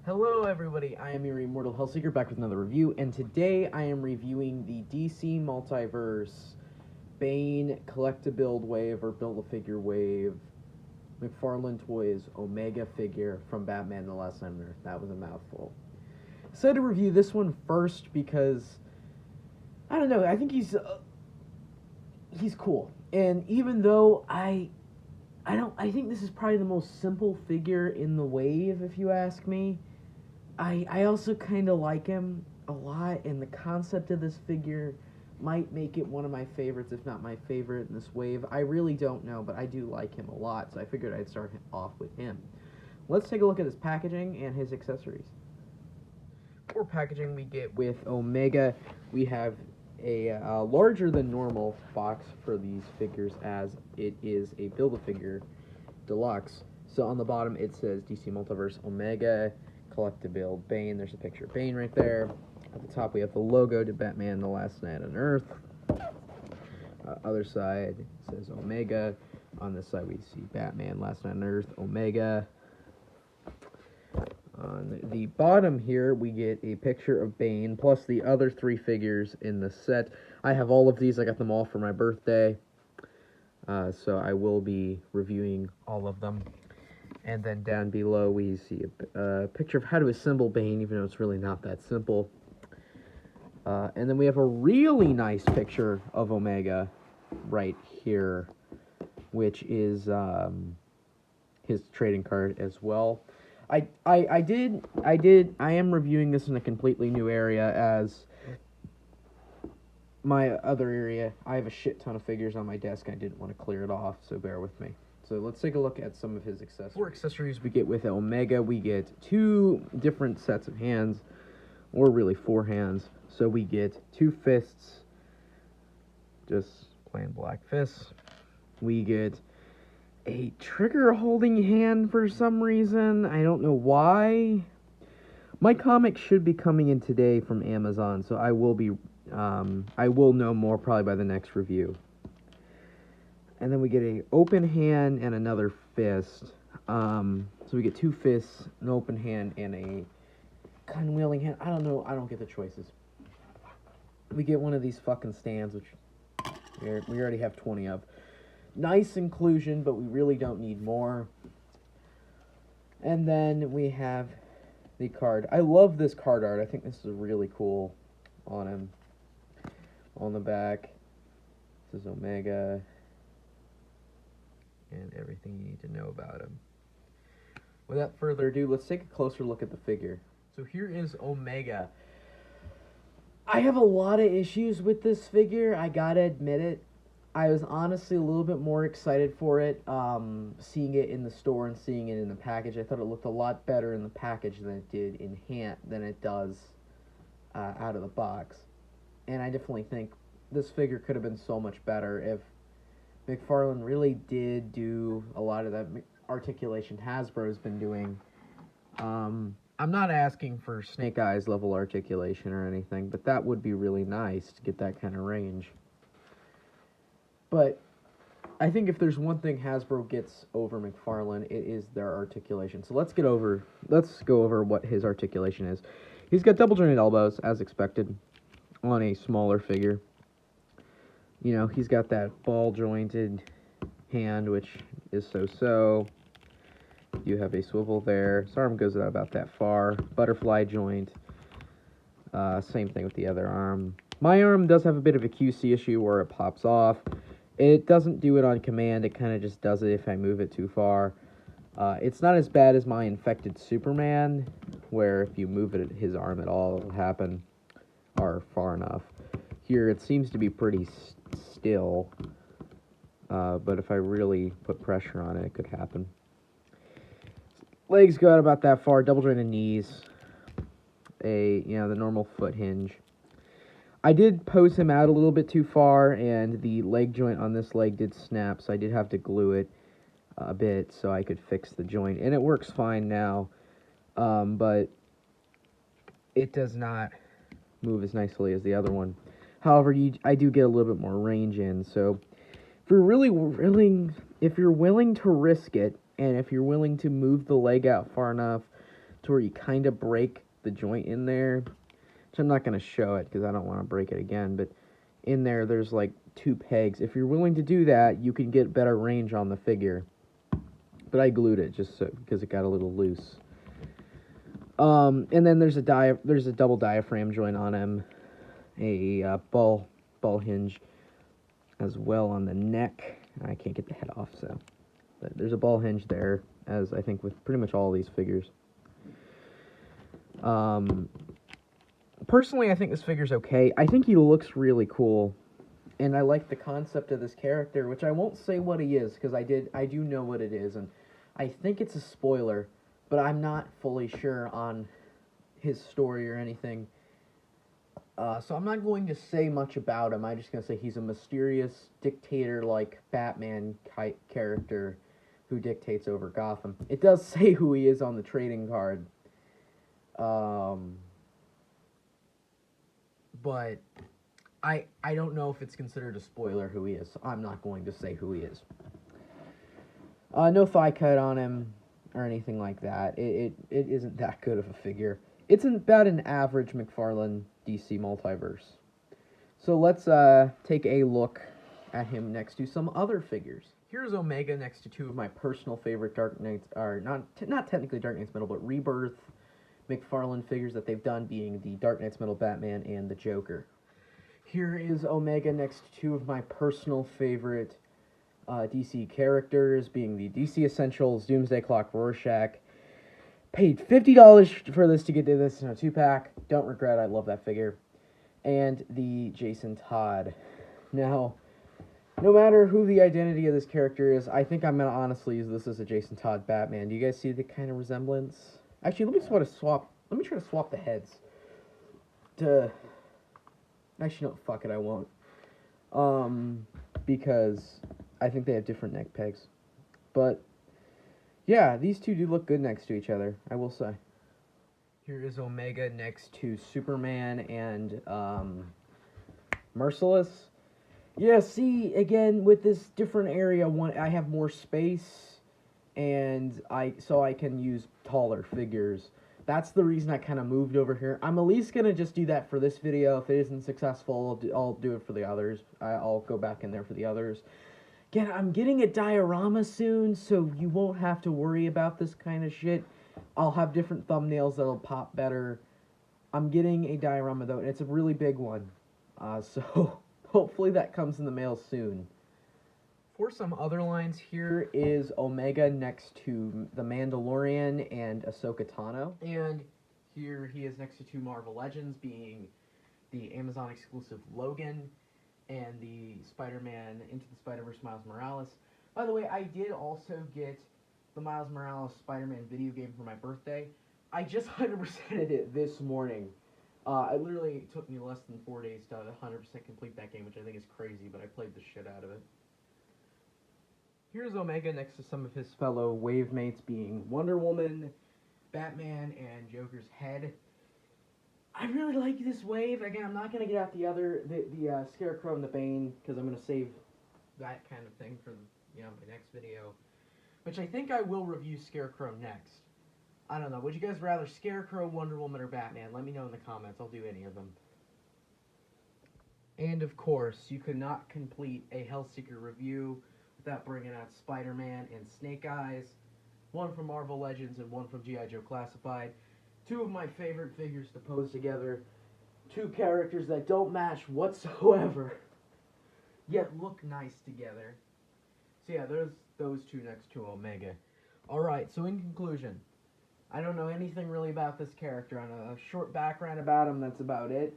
Hello everybody, I am your Immortal Hellseeker back with another review, and today I am reviewing the DC Multiverse Bane Collect-a-Build Wave, or Build-a-Figure Wave, McFarlane Toys Omega figure from Batman The Last Night on Earth. That was a mouthful. I decided to review this one first because, I don't know, I think he's cool. And even though I think this is probably the most simple figure in the wave, if you ask me. I also kind of like him a lot, and the concept of this figure might make it one of my favorites, if not my favorite in this wave. I really don't know, but I do like him a lot, so I figured I'd start off with him. Let's take a look at his packaging and his accessories. For packaging, we get with Omega, we have a larger than normal box for these figures, as it is a Build-A-Figure Deluxe. So on the bottom it says DC Multiverse Omega Collect-a-Build Bane. There's a picture of Bane right there. At the top we have the logo to Batman The Last Night on Earth. Other side says Omega. On this side we see Batman Last Night on Earth, Omega. On the bottom here, we get a picture of Bane, plus the other three figures in the set. I have all of these. I got them all for my birthday. So I will be reviewing all of them. And then down below, we see a picture of how to assemble Bane, even though it's really not that simple. And then we have a really nice picture of Omega right here, which is his trading card as well. I am reviewing this in a completely new area, as my other area, I have a shit ton of figures on my desk. I didn't want to clear it off, so bear with me. So let's take a look at some of his accessories. For accessories we get with Omega, we get two different sets of hands, or really four hands. So we get two fists, just plain black fists. We get a trigger holding hand for some reason. I don't know why. My comic should be coming in today from Amazon, so I will know more probably by the next review. And then we get a open hand and another fist. So we get two fists, an open hand, and a gun-wielding hand. I don't know. I don't get the choices. We get one of these fucking stands, which we already have 20 of. Nice inclusion, but we really don't need more. And then we have the card. I love this card art. I think this is really cool on him. On the back, this is Omega, and everything you need to know about him. Without further ado, let's take a closer look at the figure. So here is Omega. I have a lot of issues with this figure, I gotta admit it. I was honestly a little bit more excited for it, seeing it in the store and seeing it in the package. I thought it looked a lot better in the package than it did in hand, than it does out of the box. And I definitely think this figure could have been so much better if McFarlane really did do a lot of that articulation Hasbro's been doing. I'm not asking for Snake Eyes level articulation or anything, but that would be really nice to get that kind of range. But I think if there's one thing Hasbro gets over McFarlane, it is their articulation. So let's go over what his articulation is. He's got double jointed elbows, as expected, on a smaller figure. You know, he's got that ball jointed hand, which is so-so. You have a swivel there. His arm goes out about that far. Butterfly joint. Same thing with the other arm. My arm does have a bit of a QC issue where it pops off. It doesn't do it on command. It kind of just does it if I move it too far. It's not as bad as my infected Superman, where if you move it, his arm at all, it'll happen, or far enough. Here, it seems to be pretty still, but if I really put pressure on it, it could happen. Legs go out about that far, double jointed knees, the normal foot hinge. I did pose him out a little bit too far, and the leg joint on this leg did snap, so I did have to glue it a bit so I could fix the joint, and it works fine now, but it does not move as nicely as the other one. However, I do get a little bit more range in, so if you're willing to risk it, and if you're willing to move the leg out far enough to where you kind of break the joint in there, which I'm not going to show it because I don't want to break it again, but in there there's like 2 pegs. If you're willing to do that, you can get better range on the figure. But I glued it just so because it got a little loose. And then there's a double diaphragm joint on him, a ball hinge as well on the neck. I can't get the head off, so but there's a ball hinge there, as I think with pretty much all these figures. Personally, I think this figure's okay. I think he looks really cool, and I like the concept of this character, which I won't say what he is, because I do know what it is, and I think it's a spoiler, but I'm not fully sure on his story or anything. So I'm not going to say much about him. I'm just going to say he's a mysterious dictator-like Batman character who dictates over Gotham. It does say who he is on the trading card. But I don't know if it's considered a spoiler who he is, so I'm not going to say who he is. No thigh cut on him or anything like that. It isn't that good of a figure. It's about an average McFarlane DC multiverse. So let's take a look at him next to some other figures. Here's Omega next to 2 of my personal favorite Dark Knights, or not technically Dark Knights Metal, but Rebirth McFarlane figures that they've done, being the Dark Knights Metal Batman and the Joker. Here is Omega next to 2 of my personal favorite DC characters, being the DC Essentials, Doomsday Clock, Rorschach. Paid $50 for this to get to this in a 2-pack. Don't regret, I love that figure. And the Jason Todd. Now, no matter who the identity of this character is, I think I'm going to honestly use this as a Jason Todd Batman. Do you guys see the kind of resemblance? Actually, let me try to swap the heads. Actually, no, fuck it, I won't. Because I think they have different neck pegs. But yeah, these two do look good next to each other, I will say. Here is Omega next to Superman and Merciless. Yeah, see, again, with this different area, I have more space, and so I can use taller figures. That's the reason I kind of moved over here. I'm at least going to just do that for this video. If it isn't successful, I'll do it for the others. I'll go back in there for the others. Again, I'm getting a diorama soon, so you won't have to worry about this kind of shit. I'll have different thumbnails that'll pop better. I'm getting a diorama, though, and it's a really big one. So hopefully that comes in the mail soon. For some other lines, here is Omega next to The Mandalorian and Ahsoka Tano. And here he is next to 2 Marvel Legends, being the Amazon exclusive Logan and the Spider-Man Into the Spider-Verse Miles Morales. By the way, I did also get the Miles Morales Spider-Man video game for my birthday. I just 100%ed it this morning. It literally took me less than 4 days to 100% complete that game, which I think is crazy, but I played the shit out of it. Here's Omega next to some of his fellow wave mates, being Wonder Woman, Batman, and Joker's head. I really like this wave. Again, I'm not going to get out the Scarecrow and the Bane, because I'm going to save that kind of thing for my next video. Which I think I will review Scarecrow next. I don't know. Would you guys rather Scarecrow, Wonder Woman, or Batman? Let me know in the comments. I'll do any of them. And of course, you could not complete a Hellseeker review without bringing out Spider-Man and Snake Eyes. One from Marvel Legends and one from G.I. Joe Classified. 2 of my favorite figures to pose together. 2 characters that don't match whatsoever, yet look nice together. So yeah, there's those 2 next to Omega. Alright, so in conclusion, I don't know anything really about this character. I know a short background about him, that's about it.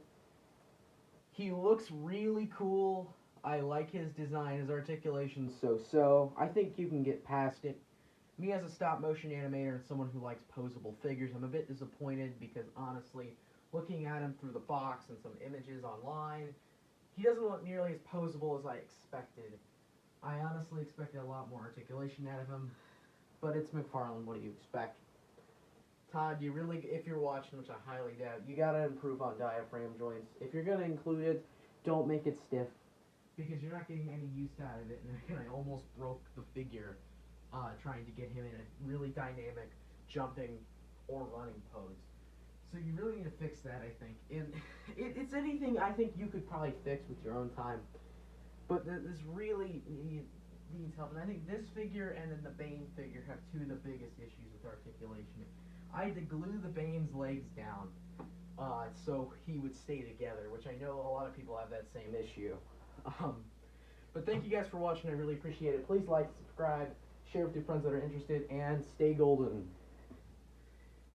He looks really cool. I like his design. His articulation so-so. I think you can get past it. Me as a stop-motion animator and someone who likes posable figures, I'm a bit disappointed because, honestly, looking at him through the box and some images online, he doesn't look nearly as posable as I expected. I honestly expected a lot more articulation out of him, but it's McFarlane. What do you expect? Todd, you really, if you're watching, which I highly doubt, you gotta improve on diaphragm joints. If you're gonna include it, don't make it stiff, because you're not getting any use out of it, and again, I almost broke the figure trying to get him in a really dynamic, jumping or running pose. So you really need to fix that, I think. And it's anything I think you could probably fix with your own time. But this really needs help. And I think this figure and then the Bane figure have two of the biggest issues with articulation. I had to glue the Bane's legs down so he would stay together, which I know a lot of people have that same issue. But thank you guys for watching. I really appreciate it. Please like, subscribe, share with your friends that are interested, and stay golden.